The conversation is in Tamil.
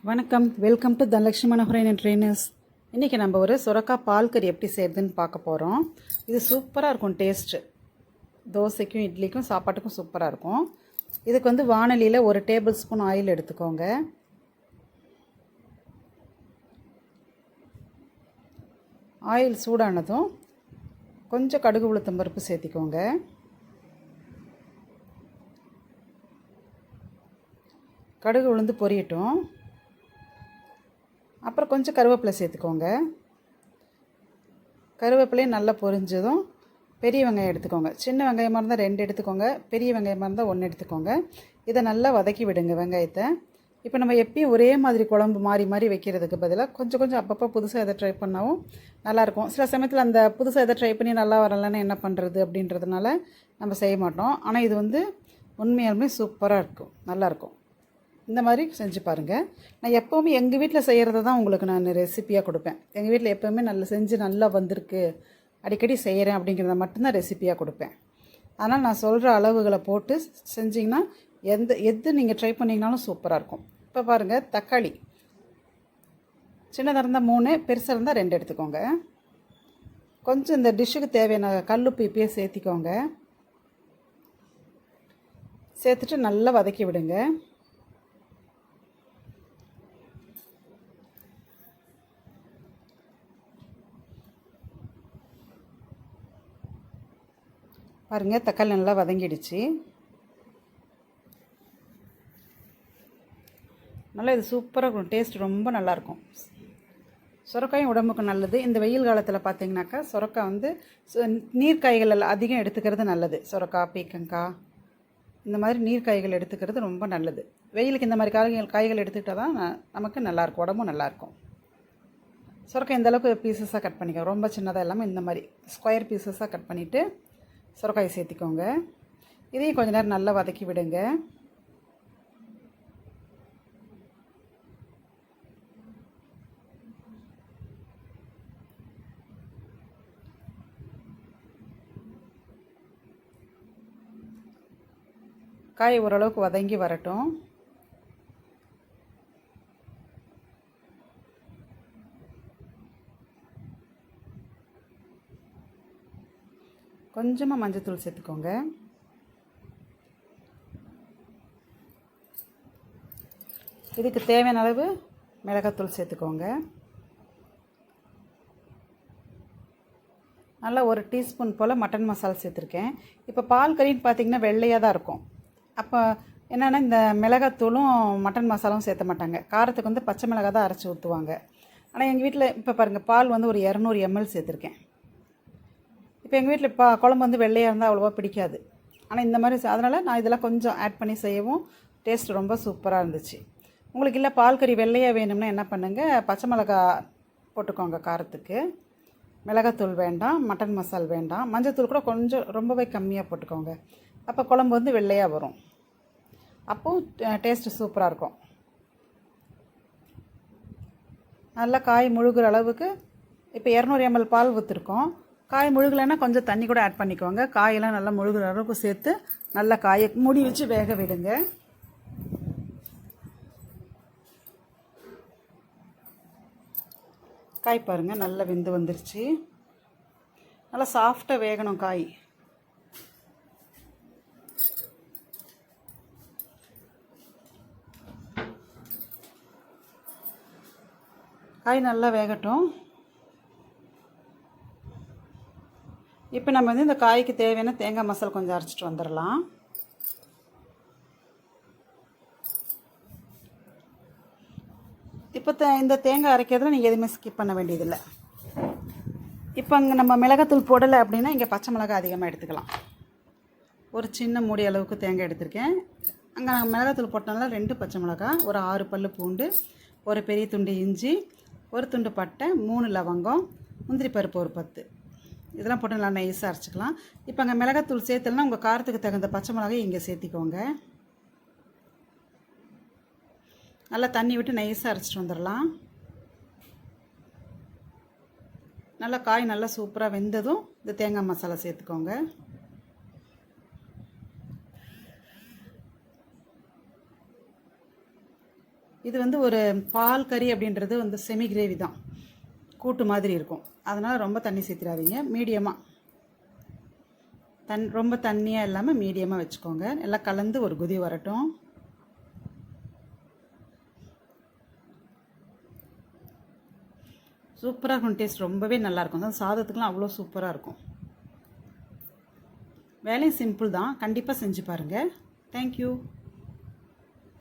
வணக்கம், welcome to Dhanalakshmi Manoharan and trainers. இன்றைக்கி நம்ம ஒரு சுரக்காய் பால் கறி எப்படி செய்கிறதுன்னு பார்க்க போகிறோம். இது சூப்பராக இருக்கும். டேஸ்ட்டு தோசைக்கும் இட்லிக்கும் சாப்பாட்டுக்கும் சூப்பராக இருக்கும். இதுக்கு வந்து வானலியில் 1 டேபிள் ஸ்பூன் ஆயில் எடுத்துக்கோங்க. ஆயில் சூடானதும் கொஞ்சம் கடுகு உளுத்தம் பருப்பு சேர்த்திக்கோங்க. கடுகு உளுந்து பொரியட்டும். அப்புறம் கொஞ்சம் கருவேப்பிலை சேர்த்துக்கோங்க. கருவேப்பிலையும் நல்லா பொரிஞ்சதும் பெரிய வெங்காயம் எடுத்துக்கோங்க. சின்ன வெங்காயமாக இருந்தால் 2 எடுத்துக்கோங்க, பெரிய வெங்காயமாக இருந்தால் 1 எடுத்துக்கோங்க. இதை நல்லா வதக்கி விடுங்க வெங்காயத்தை. இப்போ நம்ம எப்பயும் ஒரே மாதிரி குழம்பு மாறி மாறி வைக்கிறதுக்கு பதிலாக கொஞ்சம் கொஞ்சம் அப்பப்போ புதுசாக எதை ட்ரை பண்ணாவும் நல்லாயிருக்கும். சில சமயத்தில் அந்த புதுசாக எதை ட்ரை பண்ணி நல்லா வரலன்னு என்ன பண்ணுறது அப்படின்றதுனால நம்ம செய்ய மாட்டோம். ஆனால் இது வந்து உண்மையாலுமே சூப்பராக இருக்கும், நல்லாயிருக்கும். இந்த மாதிரி செஞ்சு பாருங்கள். நான் எப்போவுமே எங்கள் வீட்டில் செய்கிறத தான் உங்களுக்கு நான் ரெசிப்பியாக கொடுப்பேன். எங்கள் வீட்டில் எப்போவுமே நல்லா வந்திருக்கு, அடிக்கடி செய்கிறேன் அப்படிங்கிறத மட்டும்தான் ரெசிப்பியாக கொடுப்பேன். அதனால் நான் சொல்கிற அளவுகளை போட்டு செஞ்சிங்கன்னா எது நீங்கள் ட்ரை பண்ணிங்கனாலும் சூப்பராக இருக்கும். இப்போ பாருங்கள், தக்காளி சின்னதாக இருந்தால் 3, பெருசாக இருந்தால் 2 எடுத்துக்கோங்க. கொஞ்சம் இந்த டிஷ்ஷுக்கு தேவையான கல்லுப்பு இப்பயே சேர்த்திக்கோங்க. சேர்த்துட்டு நல்லா வதக்கி விடுங்க. பாருங்கள், தக்காளி நல்லா வதங்கிடுச்சு. நல்லா இது சூப்பராக இருக்கும். டேஸ்ட் ரொம்ப நல்லாயிருக்கும். சுரக்காயும் உடம்புக்கு நல்லது. இந்த வெயில் காலத்தில் பார்த்தீங்கன்னாக்கா சுரக்காய் வந்து நீர்க்காய்கள் அதிகம் எடுத்துக்கிறது நல்லது. சுரக்காய், பீக்கங்காய் இந்த மாதிரி நீர்க்காய்கள் எடுத்துக்கிறது ரொம்ப நல்லது. வெயிலுக்கு இந்த மாதிரி காய்கள் எடுத்துக்கிட்டால் தான் நமக்கு நல்லாயிருக்கும், உடம்பும் நல்லாயிருக்கும். சுரக்காய் இந்தளவுக்கு பீசஸாக கட் பண்ணிக்கோ. ரொம்ப சின்னதாக இல்லாமல் இந்த மாதிரி ஸ்கொயர் பீசஸாக கட் பண்ணிவிட்டு சுரக்காயை சேர்த்திக்கோங்க. இதையும் கொஞ்சம் நேரம் நல்லா வதக்கி விடுங்க. காய் ஓரளவுக்கு வதங்கி வரட்டும். கொஞ்சமாக மஞ்சத்தூள் சேர்த்துக்கோங்க. இதுக்கு தேவையான அளவு மிளகாத்தூள் சேர்த்துக்கோங்க. நல்லா 1 டீஸ்பூன் போல் மட்டன் மசாலா சேர்த்துருக்கேன். இப்போ பால் கறின்னு பார்த்திங்கன்னா வெள்ளையாக தான் இருக்கும். அப்போ என்னென்னா இந்த மிளகாத்தூளும் மட்டன் மசாலாவும் சேர்த்த மாட்டாங்க. காரத்துக்கு வந்து பச்சை மிளகாய் தான் அரைச்சி ஊற்றுவாங்க. ஆனால் எங்கள் வீட்டில் இப்போ பாருங்கள், பால் வந்து ஒரு 200 ml சேர்த்துருக்கேன். இப்போ எங்கள் வீட்டில் குழம்பு வந்து வெள்ளையாக இருந்தால் அவ்வளோவா பிடிக்காது. ஆனால் இந்த மாதிரி அதனால் நான் இதெல்லாம் கொஞ்சம் ஆட் பண்ணி செய்யவும் டேஸ்ட் ரொம்ப சூப்பராக இருந்துச்சு. உங்களுக்கு இல்லை பால் கறி வெள்ளையாக வேணும்னா என்ன பண்ணுங்கள், பச்சை மிளகா போட்டுக்கோங்க காரத்துக்கு. மிளகாத்தூள் வேண்டாம், மட்டன் மசால் வேண்டாம், மஞ்சத்தூள் கூட கொஞ்சம் ரொம்பவே கம்மியாக போட்டுக்கோங்க. அப்போ குழம்பு வந்து வெள்ளையாக வரும். அப்போது டேஸ்ட்டு சூப்பராக இருக்கும். நல்லா காய் முழுகிற அளவுக்கு இப்போ 200 ml பால் ஊற்றிருக்கோம். காய் முழுகலைன்னா கொஞ்சம் தண்ணி கூட ஆட் பண்ணிக்கோங்க. காயெல்லாம் நல்லா முழுகிற அளவுக்கு சேர்த்து நல்லா காயை மூடி வச்சு வேக விடுங்க. காய் பாருங்கள் நல்லா வெந்து வந்துருச்சு. நல்லா சாஃப்டாக வேகணும் காய். காய் நல்லா வேகட்டும். இப்போ நம்ம வந்து இந்த காய்க்கு தேவையான தேங்காய் மசாலா கொஞ்சம் அரைச்சிட்டு வந்துடலாம். இப்போ இந்த தேங்காய் அரைக்கிறதுல நீங்கள் எதுவுமே ஸ்கிப் பண்ண வேண்டியதில்லை. இப்போ அங்கே நம்ம மிளகாத்தூள் போடலை அப்படின்னா இங்கே பச்சை மிளகாய் அதிகமாக எடுத்துக்கலாம். ஒரு சின்ன மூடி அளவுக்கு தேங்காய் எடுத்திருக்கேன். அங்கே நாங்கள் மிளகாத்தூள் போட்டனால 2 பச்சை மிளகாய், ஒரு 6 பல் பூண்டு, ஒரு பெரிய துண்டு இஞ்சி, ஒரு துண்டு பட்டை, 3 லவங்கம், முந்திரி பருப்பு ஒரு 10, இதெல்லாம் போட்டு நல்லா நைஸாக அரைச்சிக்கலாம். இப்போ அங்கே மிளகாத்தூள் சேர்த்துலனா உங்கள் காரத்துக்கு தகுந்த பச்சை மிளகாய் இங்கே சேர்த்திக்கோங்க. நல்லா தண்ணி விட்டு நைஸாக அரைச்சிட்டு வந்துடலாம். நல்லா காய் நல்லா சூப்பராக வெந்ததும் இந்த தேங்காய் மசாலா சேர்த்துக்கோங்க. இது வந்து ஒரு பால் கறி அப்படின்றது வந்து செமி கிரேவி தான், கூட்டு மாதிரி இருக்கும். அதனால் ரொம்ப தண்ணி சேர்த்திடாதீங்க, மீடியமாக ரொம்ப தண்ணியாக இல்லாமல் மீடியமாக வச்சுக்கோங்க. எல்லாம் கலந்து ஒரு கொதி வரட்டும். சூப்பராக இருக்கும், டேஸ்ட் ரொம்பவே நல்லாயிருக்கும். அதான் சாதத்துக்குலாம் அவ்வளோ சூப்பராக இருக்கும். வேலையும் சிம்பிள் தான், கண்டிப்பாக செஞ்சு பாருங்கள். தேங்க்யூ.